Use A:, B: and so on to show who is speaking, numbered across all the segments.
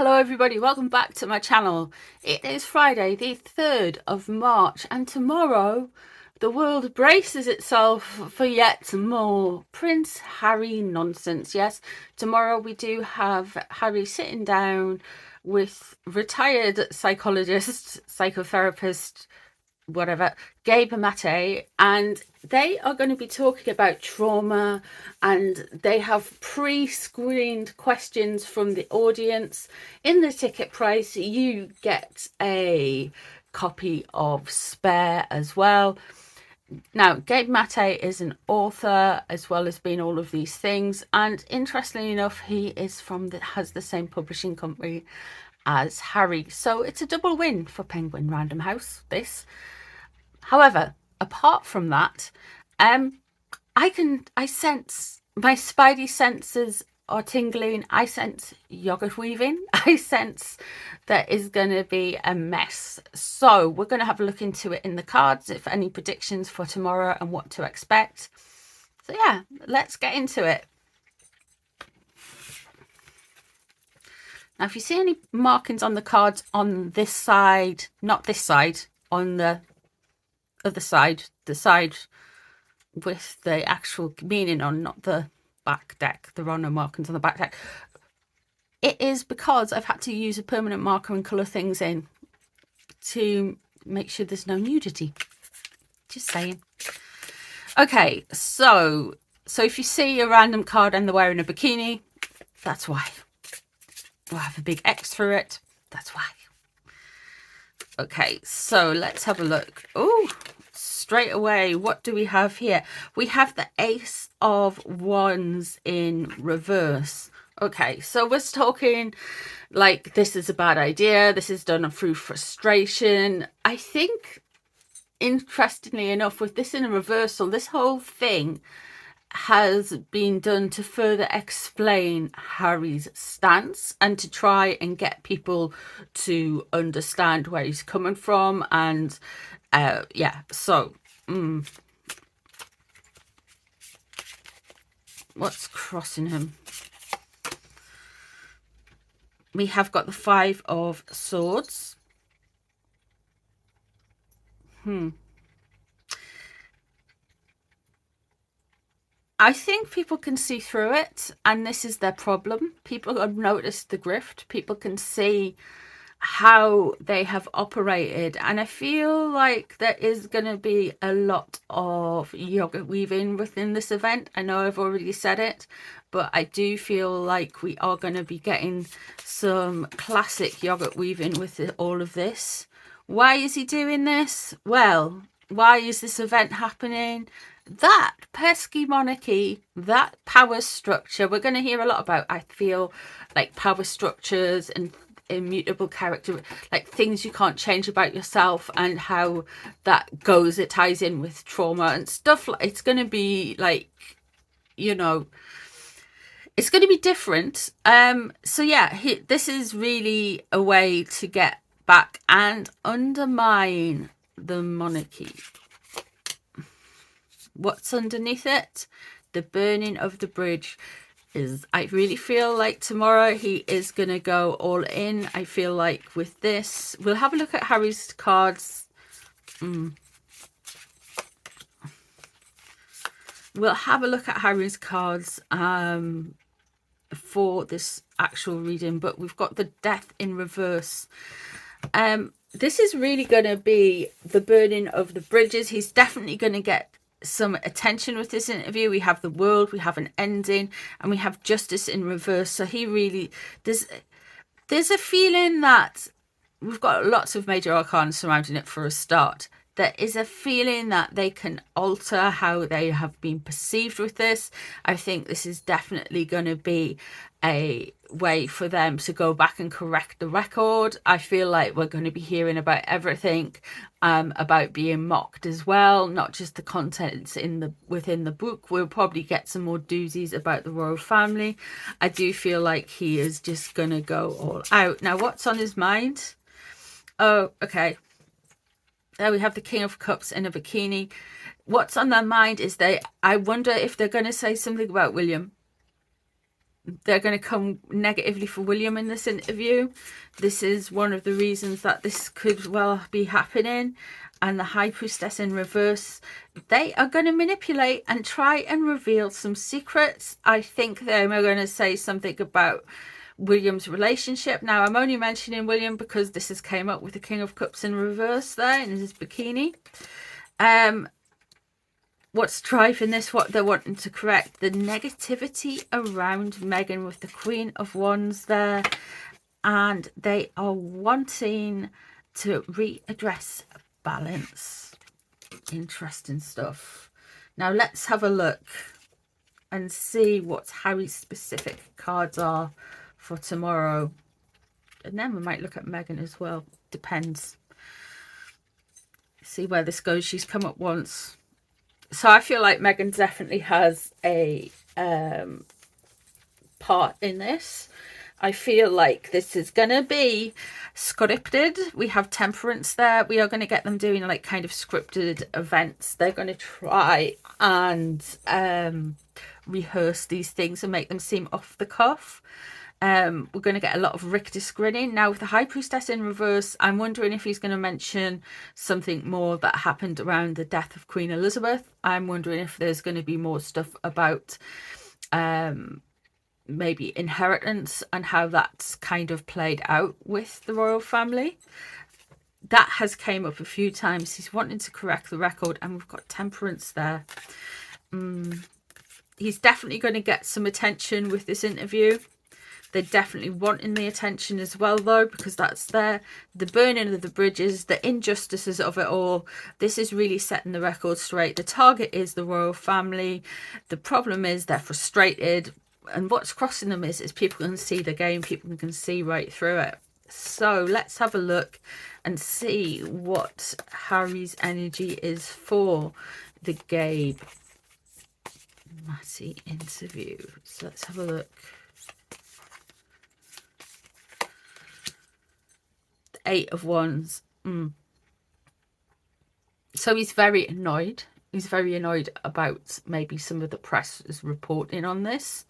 A: Hello everybody, welcome back to my channel. It is Friday the 3rd of March and tomorrow the world braces itself for yet more Prince Harry nonsense. Yes, tomorrow we do have Harry sitting down with retired psychologist, psychotherapist, whatever, Gabe Mate, and they are going to be talking about trauma, and they have pre-screened questions from the audience. In the ticket price you get a copy of Spare as well. Now, Gabe Mate is an author as well as being all of these things, and interestingly enough he is has the same publishing company as Harry, so it's a double win for Penguin Random House, this. However, apart from that, I sense, my spidey senses are tingling. I sense yogurt weaving. I sense there is going to be a mess. So we're going to have a look into it in the cards, if any predictions for tomorrow and what to expect. So yeah, let's get into it. Now, if you see any markings on the cards on this side, not this side, on the other side, the side with the actual meaning on, not the back deck, there are no markings on the back deck, it is because I've had to use a permanent marker and colour things in to make sure there's no nudity. Just saying. Okay, so if you see a random card and they're wearing a bikini, that's why. We'll have a big X through it, that's why. Okay, so let's have a look. Oh, straight away, what do we have here? We have the Ace of Wands in reverse. Okay, so we're talking like this is a bad idea. This is done through frustration. I think, interestingly enough, with this in a reversal, this whole thing has been done to further explain Harry's stance and to try and get people to understand where he's coming from. And yeah, so what's crossing him? We have got the Five of Swords. I think people can see through it, and this is their problem. People have noticed the grift. People can see how they have operated, and I feel like there is going to be a lot of yogurt weaving within this event. I know I've already said it, but I do feel like we are going to be getting some classic yogurt weaving with all of this. Why is he doing this? Well, why is this event happening? That pesky monarchy, that power structure, we're going to hear a lot about, I feel like, power structures and immutable character, like things you can't change about yourself, and how that it ties in with trauma and stuff. Like, it's going to be like, you know, it's going to be different. So yeah, this is really a way to get back and undermine the monarchy. What's underneath it? The burning of the bridge. I really feel like tomorrow he is going to go all in. I feel like with this, we'll have a look at Harry's cards. We'll have a look at Harry's cards for this actual reading, but we've got the Death in reverse. This is really going to be the burning of the bridges. He's definitely going to get some attention with this interview. We have the World, we have an ending, and we have Justice in reverse. So he really, there's a feeling that we've got lots of major arcana surrounding it for a start. There is a feeling that they can alter how they have been perceived with this. I think this is definitely going to be a way for them to go back and correct the record. I feel like we're going to be hearing about everything, about being mocked as well, not just the contents within the book. We'll probably get some more doozies about the royal family. I do feel like he is just going to go all out. Now, what's on his mind? Oh, okay. There we have the King of Cups in a bikini. What's on their mind is I wonder if they're going to say something about William. they're going to come negatively for William in this interview. This is one of the reasons that this could well be happening. And the High Priestess in reverse, they are going to manipulate and try and reveal some secrets. I think they're going to say something about William's relationship. Now, I'm only mentioning William because this has came up with the King of Cups in reverse there in his bikini. What's driving this, what they're wanting to correct, the negativity around Meghan with the Queen of Wands there, and they are wanting to readdress balance. Interesting stuff. Now let's have a look and see what Harry's specific cards are for tomorrow, and then we might look at Meghan as well. Depends. See where this goes. She's come up once. So I feel like Meghan definitely has a part in this. I feel like this is going to be scripted. We have Temperance there. We are going to get them doing like kind of scripted events. They're going to try and rehearse these things and make them seem off the cuff. We're going to get a lot of Richter grinning. Now with the High Priestess in reverse, I'm wondering if he's going to mention something more that happened around the death of Queen Elizabeth. I'm wondering if there's going to be more stuff about maybe inheritance and how that's kind of played out with the royal family. That has came up a few times. He's wanting to correct the record, and we've got Temperance there. He's definitely going to get some attention with this interview. They're definitely wanting the attention as well, though, because that's there. The burning of the bridges, the injustices of it all. This is really setting the record straight. The target is the royal family. The problem is they're frustrated. And what's crossing them is people can see the game. People can see right through it. So let's have a look and see what Harry's energy is for the Gabe Matty interview. So let's have a look. 8 of Wands. So he's very annoyed. He's very annoyed about maybe some of the press is reporting on this.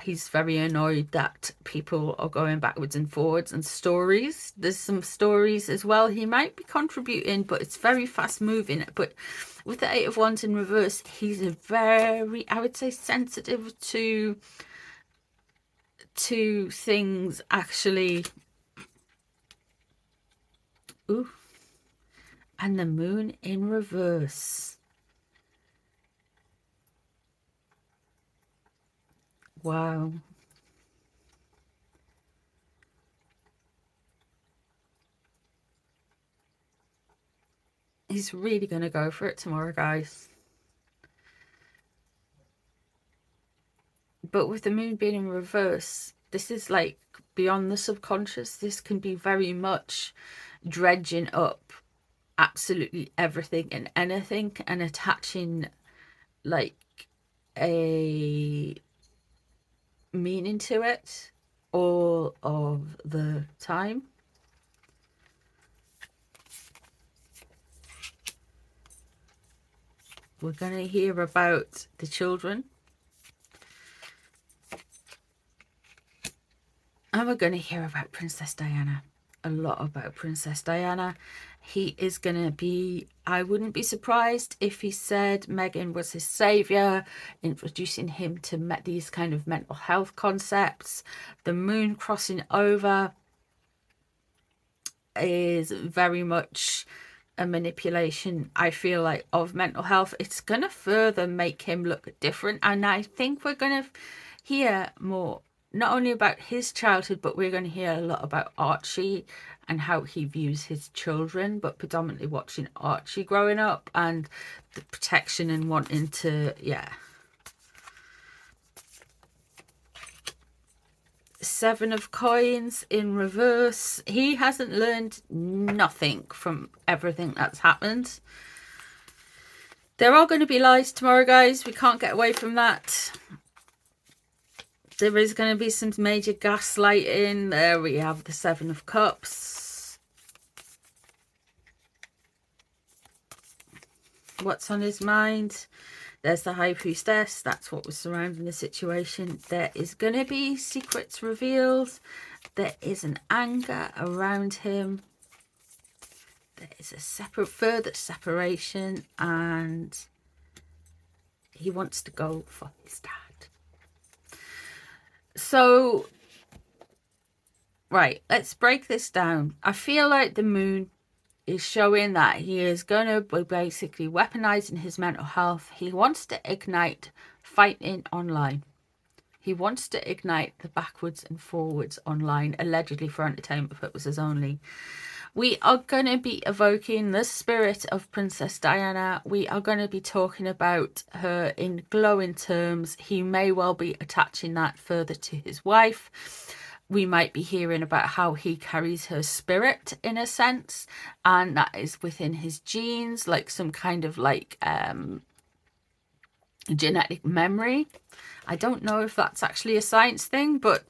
A: He's very annoyed that people are going backwards and forwards and stories. There's some stories as well. He might be contributing, but it's very fast moving. But with the 8 of Wands in reverse, he's a very, I would say, sensitive to things actually. Ooh. And the Moon in reverse. Wow. He's really going to go for it tomorrow, guys. But with the Moon being in reverse, this is like beyond the subconscious. This can be very much dredging up absolutely everything and anything and attaching like a meaning to it all of the time. We're going to hear about the children. And we're going to hear about Princess Diana. A lot about Princess Diana. He is going to be, I wouldn't be surprised if he said Meghan was his saviour, introducing him to these kind of mental health concepts. The Moon crossing over is very much a manipulation, I feel like, of mental health. It's going to further make him look different. And I think we're going to hear more, not only about his childhood, but we're going to hear a lot about Archie and how he views his children, but predominantly watching Archie growing up and the protection and wanting to, yeah. 7 of Coins in reverse. He hasn't learned nothing from everything that's happened. There are going to be lies tomorrow, guys. We can't get away from that. There is going to be some major gaslighting. There we have the 7 of Cups. What's on his mind? There's the High Priestess. That's what was surrounding the situation. There is going to be secrets revealed. There is an anger around him. There is a further separation, and he wants to go for his dad. So, right, let's break this down. I feel like the moon is showing that he is going to be basically weaponizing his mental health. He wants to ignite fighting online. He wants to ignite the backwards and forwards online, allegedly for entertainment purposes only. We are going to be evoking the spirit of Princess Diana. We are going to be talking about her in glowing terms. He may well be attaching that further to his wife. We might be hearing about how he carries her spirit in a sense, and that is within his genes, like some kind of like genetic memory. I don't know if that's actually a science thing, but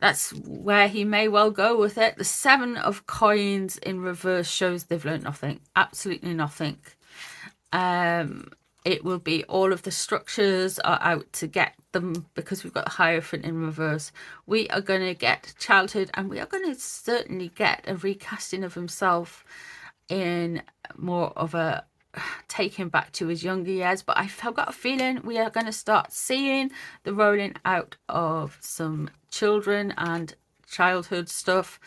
A: that's where he may well go with it. The 7 of coins in reverse shows they've learned nothing, absolutely nothing. It will be all of the structures are out to get them, because we've got the Hierophant in reverse. We are going to get childhood, and we are going to certainly get a recasting of himself in more of a take him back to his younger years. But I've got a feeling we are going to start seeing the rolling out of some children and childhood stuff.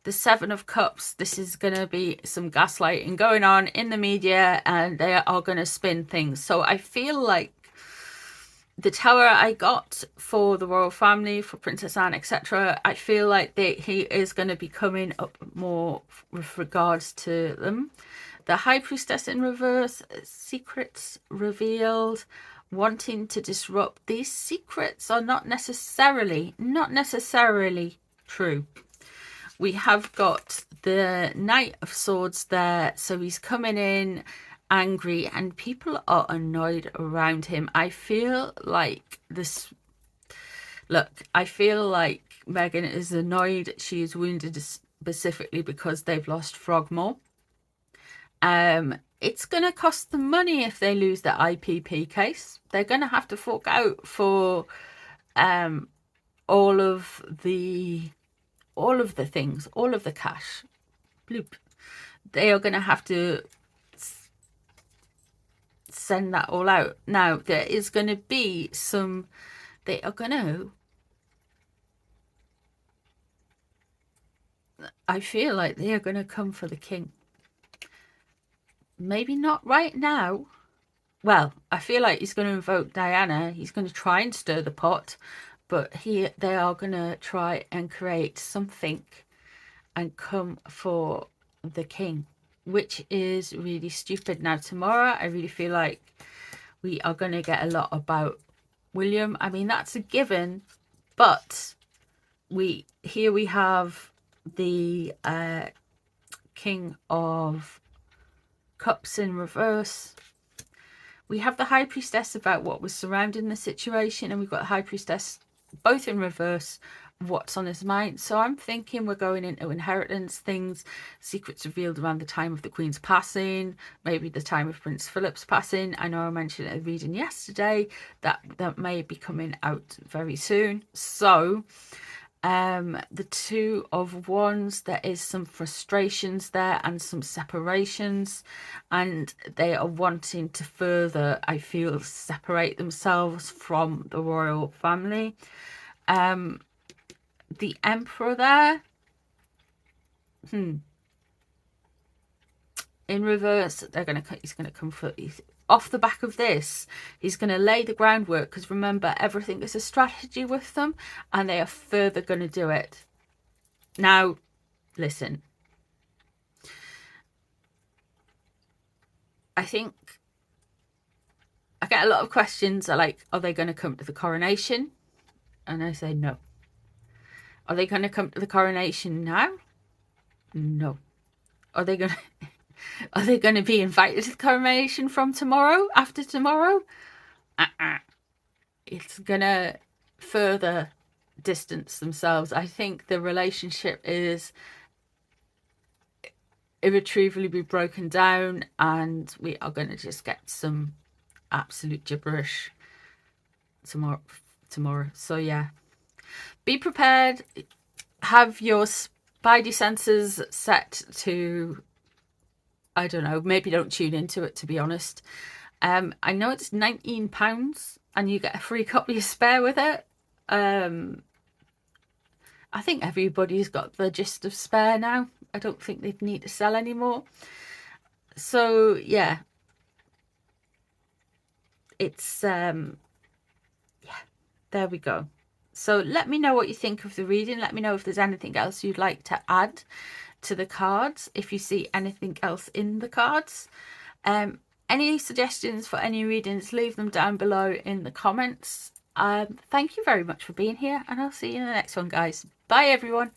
A: The 7 of Cups, this is going to be some gaslighting going on in the media, and they are going to spin things. So I feel like the Tower I got for the royal family, for Princess Anne, etc., I feel like he is going to be coming up more with regards to them. The High Priestess in reverse, secrets revealed, wanting to disrupt. These secrets are not necessarily true. We have got the Knight of Swords there, so he's coming in angry, and people are annoyed around him. I feel like this. Look, I feel like Meghan is annoyed. She is wounded specifically because they've lost Frogmore. It's going to cost them money if they lose the IPP case. They're going to have to fork out for all of the things, all of the cash. Bloop. They are going to have to send that all out. Now, there is going to be some, they are going to, I feel like they are going to come for the king. Maybe not right now. Well, I feel like he's going to invoke Diana. He's going to try and stir the pot, but they are going to try and create something and come for the king, which is really stupid. Now, tomorrow, I really feel like we are going to get a lot about William. I mean, that's a given, but we have the King of Cups in reverse. We have the High Priestess about what was surrounding the situation, and we've got the High Priestess both in reverse, what's on his mind. So I'm thinking we're going into inheritance things, secrets revealed around the time of the Queen's passing, maybe the time of Prince Philip's passing. I know I mentioned a reading yesterday that may be coming out very soon. So the 2 of Wands, there is some frustrations there and some separations, and they are wanting to further, I feel, separate themselves from the royal family. The Emperor there, in reverse, he's gonna come for, off the back of this, he's going to lay the groundwork, because remember, everything is a strategy with them, and they are further going to do it. Now, listen, I think I get a lot of questions are like, are they going to come to the coronation? And I say no. Are they going to come to the coronation now? No. Are they going to be invited to the coronation from tomorrow, after tomorrow? It's going to further distance themselves. I think the relationship is irretrievably be broken down, and we are going to just get some absolute gibberish tomorrow. So yeah, be prepared. Have your spidey senses set to, I don't know, maybe don't tune into it, to be honest. I know it's £19 and you get a free copy of Spare with it. I think everybody's got the gist of Spare now. I don't think they need to sell anymore. So yeah, it's yeah, there we go. So let me know what you think of the reading. Let me know if there's anything else you'd like to add to the cards, if you see anything else in the cards. Any suggestions for any readings, leave them down below in the comments. Thank you very much for being here, and I'll see you in the next one, guys. Bye everyone.